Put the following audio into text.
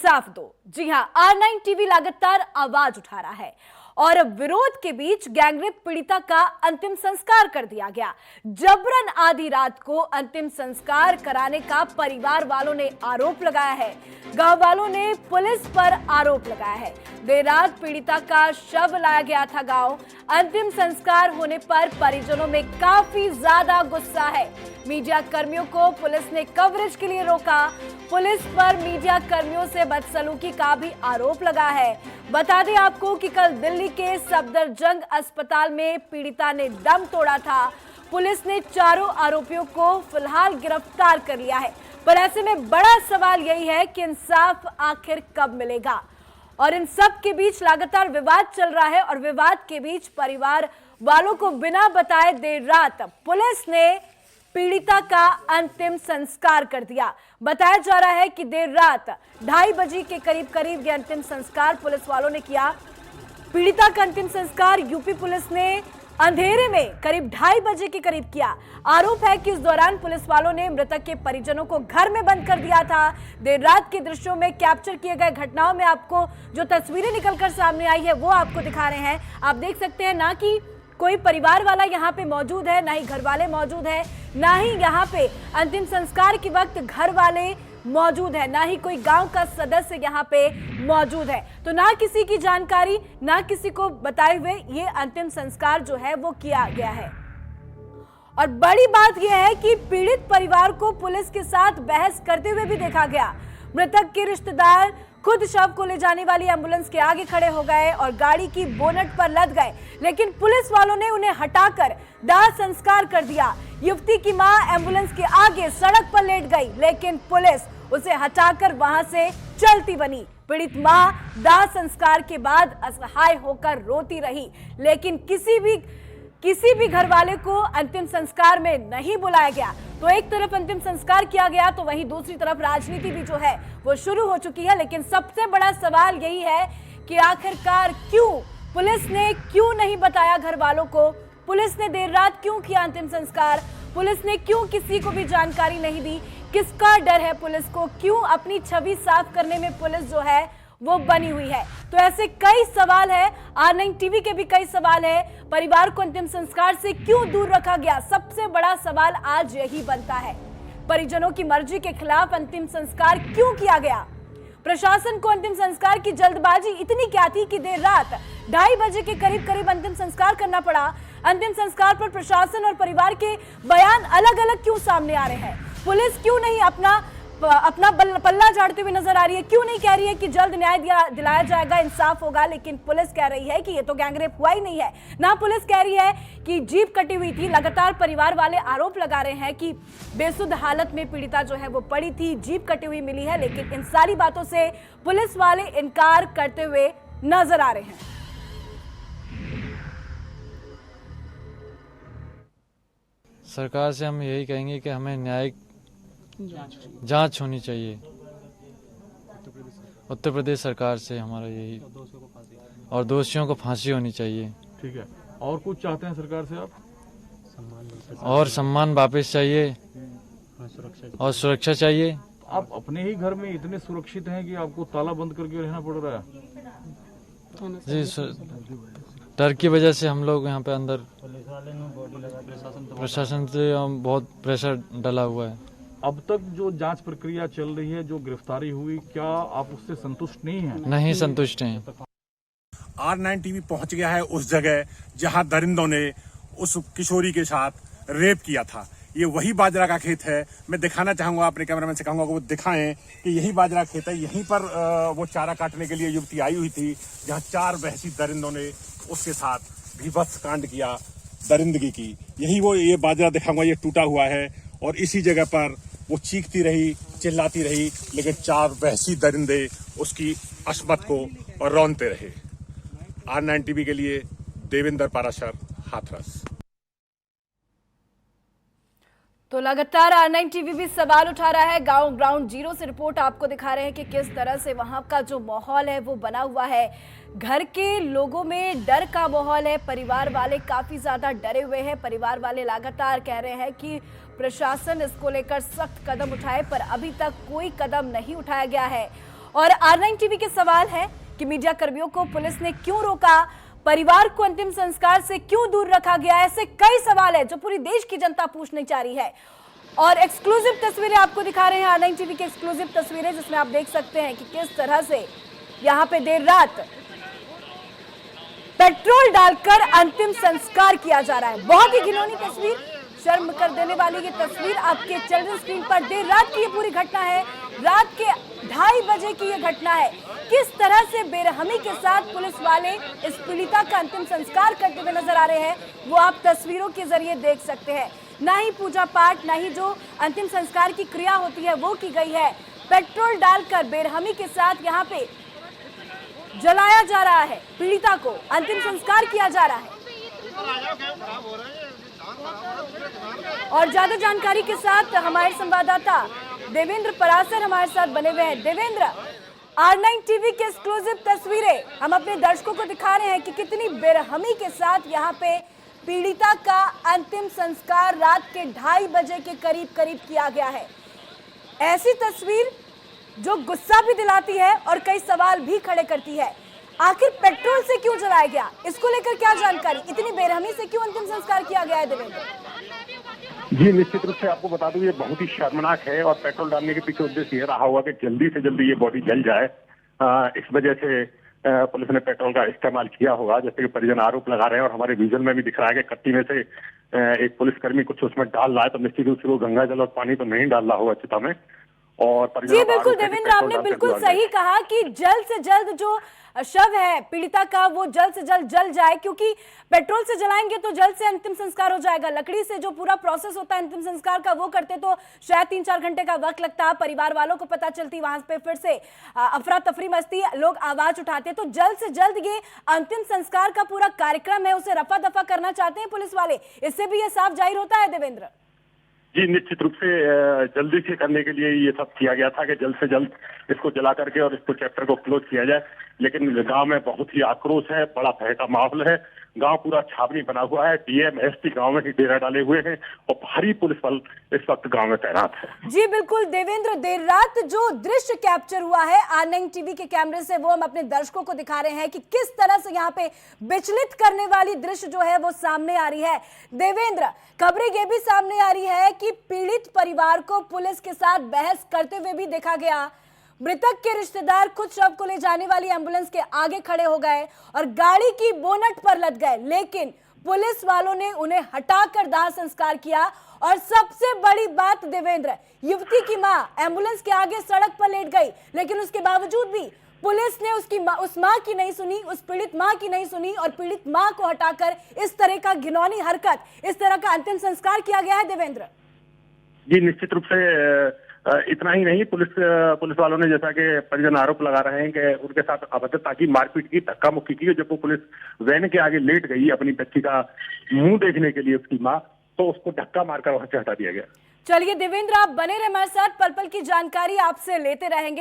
इंसाफ दो। जी हां, R9 TV लगातार आवाज उठा रहा है और विरोध के बीच गैंगरेप पीड़िता का अंतिम संस्कार कर दिया गया। जबरन आधी रात को अंतिम संस्कार कराने का परिवार वालों ने आरोप लगाया है। गांव वालों ने पुलिस पर आरोप लगाया है। देर रात पीड़िता का शव लाया गया था गांव। अंतिम संस्कार होने पर परिजनों में काफी ज्यादा गुस्सा है। मीडिया कर्मियों को पुलिस ने कवरेज के लिए रोका। पुलिस पर मीडिया कर्मियों से बदसलूकी का भी आरोप लगा है। बता दें आपको कि कल दिल्ली के सफदरजंग अस्पताल में पीड़िता ने दम तोड़ा था। पुलिस ने चारों आरोपियों को फिलहाल गिरफ्तार कर लिया है। पर ऐसे में बड़ा सवाल यही है कि इंसाफ आखिर कब मिलेगा। और इन सब के बीच लगातार विवाद चल रहा है और विवाद के बीच परिवार वालों को बिना बताए देर रात पुलिस ने पीड़िता का अंतिम संस्कार कर दिया। बताया जा रहा है कि देर रात 2:30 बजे के करीब यह अंतिम संस्कार पुलिस वालों ने किया। पीड़िता का अंतिम संस्कार यूपी पुलिस ने अंधेरे में करीब 2:30 बजे के करीब किया। आरोप है कि इस दौरान पुलिस वालों ने मृतक के परिजनों को घर में बंद कर दिया था। देर रात के दृश्यों में कैप्चर किए गए घटनाओं में आपको जो तस्वीरें निकलकर सामने आई है वो आपको दिखा रहे हैं। आप देख सकते हैं ना कि कोई परिवार वाला यहाँ पे मौजूद है, ना ही घर वाले मौजूद है, ना ही यहाँ पे अंतिम संस्कार के वक्त घर वाले मौजूद है, ना ही कोई गांव का सदस्य यहाँ पे मौजूद है। तो ना किसी की जानकारी, ना किसी को बताए हुए ये अंतिम संस्कार जो है वो किया गया है। और बड़ी बात यह है कि पीड़ित परिवार को पुलिस के साथ बहस करते हुए भी देखा गया। मृतक के रिश्तेदार खुद शव को ले जाने वाली एम्बुलेंस के आगे खड़े हो गए और गाड़ी की बोनट पर लद गए, लेकिन पुलिस वालों ने उन्हें हटाकर दाह संस्कार कर दिया। युवती की मां एम्बुलेंस के आगे सड़क पर लेट गई, लेकिन पुलिस उसे हटाकर वहां से चलती बनी। पीड़ित मां दाह संस्कार के बाद असहाय होकर रोती रही, लेकिन किसी भी घर वाले को अंतिम संस्कार में नहीं बुलाया गया। तो एक तरफ अंतिम संस्कार किया गया तो वहीं दूसरी तरफ राजनीति भी जो है वो शुरू हो चुकी है। लेकिन सबसे बड़ा सवाल यही है कि आखिरकार पुलिस ने क्यों नहीं बताया घर वालों को? पुलिस ने देर रात क्यों किया अंतिम संस्कार? पुलिस ने क्यों किसी को भी जानकारी नहीं दी? किसका डर है पुलिस को? क्यों अपनी छवि साफ करने में पुलिस जो है वो बनी हुई है? तो ऐसे कई सवाल है। R9 टीवी के भी कई सवाल है। परिवार को अंतिम संस्कार से क्यों दूर रखा गया? सबसे बड़ा सवाल आज यही बनता है। परिजनों की मर्जी के खिलाफ अंतिम संस्कार क्यों किया गया? प्रशासन को अंतिम संस्कार की जल्दबाजी इतनी क्या थी कि देर रात 2:30 बजे के करीब अंतिम संस्कार करना पड़ा? अंतिम संस्कार पर प्रशासन और परिवार के बयान अलग अलग क्यों सामने आ रहे हैं? पुलिस क्यों नहीं अपना पल्ला झाड़ते हुए नजर आ रही है? क्यों नहीं कह रही है कि जल्द न्याय दिलाया जाएगा, इंसाफ होगा? लेकिन पुलिस कह रही है कि ये तो गैंगरेप हुआ ही नहीं है। ना पुलिस कह रही है कि जीप कटी हुई थी। लगातार परिवार वाले आरोप लगा रहे हैं कि बेसुध हालत में पीड़िता जो है वो पड़ी थी, जीप कटी हुई मिली है। लेकिन इन सारी बातों से पुलिस वाले इनकार करते हुए नजर आ रहे हैं। सरकार से हम यही कहेंगे कि हमें न्यायिक जांच होनी चाहिए। उत्तर प्रदेश सरकार से हमारा यही, और दोषियों को फांसी होनी चाहिए। ठीक है। और कुछ चाहते हैं सरकार से आप? और सम्मान वापस चाहिए और सुरक्षा चाहिए। आप अपने ही घर में इतने सुरक्षित हैं कि आपको ताला बंद करके रहना पड़ रहा है? जी, डर की वजह से हम लोग यहाँ पे अंदर, प्रशासन से बहुत प्रेशर डला हुआ है। अब तक जो जांच प्रक्रिया चल रही है, जो गिरफ्तारी हुई, क्या आप उससे संतुष्ट नहीं हैं? नहीं संतुष्ट हैं। R9 टीवी पहुंच गया है उस जगह जहां दरिंदों ने उस किशोरी के साथ रेप किया था। ये वही बाजरा का खेत है। मैं दिखाना चाहूंगा, अपने कैमरामैन से कहूंगा कि वो दिखाएं कि यही बाजरा खेत है। यहीं पर वो चारा काटने के लिए युवती आई हुई थी, जहां 4 बहसी दरिंदों ने उसके साथ भीभत्स कांड किया, दरिंदगी की। यही वो ये बाजरा दिखाऊंगा, ये टूटा हुआ है और इसी जगह पर वो चीखती रही, चिल्लाती रही, लेकिन 4 बहसी दरिंदे उसकी अस्मत को रौंदते रहे। R9 टीवी के लिए देवेंद्र पाराशर, हाथरस। तो लगातार R9 टीवी भी सवाल उठा रहा है। गांव ग्राउंड जीरो से रिपोर्ट आपको दिखा रहे हैं कि किस तरह से वहां का जो माहौल है वो बना हुआ है। घर के लोगों में डर का माहौल है। परिवार वाले काफी ज्यादा डरे हुए हैं। परिवार वाले लगातार कह रहे हैं कि प्रशासन इसको लेकर सख्त कदम उठाए, पर अभी तक कोई कदम नहीं उठाया गया है। और R9 टीवी के सवाल है कि मीडिया कर्मियों को पुलिस ने क्यों रोका, परिवार को अंतिम संस्कार से क्यों दूर रखा गया। ऐसे कई सवाल है जो पूरी देश की जनता पूछनी चाह रही है। और एक्सक्लूसिव तस्वीरें आपको दिखा रहे हैं, R9 टीवी की एक्सक्लूसिव तस्वीरें, जिसमें आप देख सकते हैं कि किस तरह से यहाँ पे देर रात पेट्रोल डालकर अंतिम संस्कार किया जा रहा है। बहुत ही घिनौनी तस्वीर, शर्म कर देने वाली ये तस्वीर आपके चैनल स्क्रीन पर। देर रात की ये पूरी घटना है, रात के 2:30 बजे की ये घटना है। किस तरह से बेरहमी के साथ पुलिस वाले इस पीड़िता का अंतिम संस्कार करते हुए नजर आ रहे हैं, वो आप तस्वीरों के जरिए देख सकते हैं। ना ही पूजा पाठ, ना ही जो अंतिम संस्कार की क्रिया होती है वो की गई है। पेट्रोल डालकर बेरहमी के साथ यहाँ पे जलाया जा रहा है, पीड़िता को अंतिम संस्कार किया जा रहा है। और ज्यादा जानकारी के साथ हमारे संवाददाता देवेंद्र परासर हमारे साथ बने हुए हैं। देवेंद्र, R9 टीवी की एक्सक्लूसिव तस्वीरें हम अपने दर्शकों को दिखा रहे हैं कि कितनी बेरहमी के साथ यहाँ पे पीड़िता का अंतिम संस्कार रात के 2:30 बजे के करीब किया गया है। ऐसी तस्वीर जो गुस्सा भी दिलाती है और कई सवाल भी खड़े करती है। आखिर पेट्रोल से क्यों जलाया गया, इसको लेकर क्या जानकारी, इतनी बेरहमी से क्यों अंतिम संस्कार किया गया है देवेंद्र? जी, निश्चित रूप से आपको बता दूं, ये बहुत ही शर्मनाक है और पेट्रोल डालने के पीछे उद्देश्य ये रहा होगा कि जल्दी से जल्दी ये बॉडी जल जाए। इस वजह से पुलिस ने पेट्रोल का इस्तेमाल किया होगा, जैसे कि परिजन आरोप लगा रहे हैं। और हमारे विजुअल में भी दिख रहा है कि कट्टी में से एक पुलिसकर्मी कुछ उसमें डाल रहा है, तो निश्चित रूप से वो गंगा जल और पानी तो नहीं डाल रहा होगा चिता में। और जी बिल्कुल देवेंद्र, आपने बिल्कुल सही कहा कि जल्द से जल्द जो शव है पीड़िता का वो जल्द से जल्द जल जाए, क्योंकि पेट्रोल से जलाएंगे तो जल्द से अंतिम संस्कार हो जाएगा। लकड़ी से जो पूरा प्रोसेस होता है अंतिम संस्कार का वो करते तो शायद 3-4 घंटे का वक्त लगता, परिवार वालों को पता चलती, वहां पे फिर से अफरा तफरी मचती, लोग आवाज उठाते। तो जल्द से जल्द ये अंतिम संस्कार का पूरा कार्यक्रम है उसे रफा दफा करना चाहते हैं पुलिस वाले, इससे भी ये साफ जाहिर होता है देवेंद्र। जी, निश्चित रूप से जल्दी से करने के लिए ये सब किया गया था कि जल्द से जल्द इसको जला करके और इसको चैप्टर को क्लोज किया जाए। लेकिन गांव में बहुत ही आक्रोश है, बड़ा भय का माहौल है। गांव पूरा छावनी बना हुआ है, डीएम एसपी गांव में ही डेरा डाले हुए हैं और भारी पुलिस बल इस वक्त गांव में तैनात है। जी बिल्कुल देवेंद्र, देर रात जो दृश्य कैप्चर हुआ है R9 टीवी के कैमरे से वो हम अपने दर्शकों को दिखा रहे हैं कि किस तरह से यहाँ पे विचलित करने वाली दृश्य जो है वो सामने आ रही है। देवेंद्र, खबरें ये भी सामने आ रही है कि पीड़ित परिवार को पुलिस के साथ बहस करते हुए भी देखा गया। मृतक के रिश्तेदार खुद शव को ले जाने वाली एम्बुलेंस के आगे खड़े हो गए और गाड़ी की बोनट पर लद गए, लेकिन पुलिस वालों ने उन्हें हटाकर दाह संस्कार किया। और सबसे बड़ी बात देवेंद्र, युवती की मां एम्बुलेंस के आगे सड़क पर लेट गई, लेकिन उसके बावजूद भी पुलिस ने उस मां की नहीं सुनी, उस पीड़ित मां की नहीं सुनी और पीड़ित मां को हटाकर इस तरह का घिनौनी हरकत, इस तरह का अंतिम संस्कार किया गया है देवेंद्र। जी, निश्चित रूप से इतना ही नहीं, पुलिस वालों ने, जैसा कि परिजन आरोप लगा रहे हैं कि उनके साथ अभद्रता की, मारपीट की, धक्का मुक्की की। जब वो पुलिस वैन के आगे लेट गई अपनी बच्ची का मुंह देखने के लिए उसकी माँ, तो उसको धक्का मारकर वहां से हटा दिया गया। चलिए देवेंद्र, आप बने रहे हमारे साथ, पल पल की जानकारी आपसे लेते रहेंगे।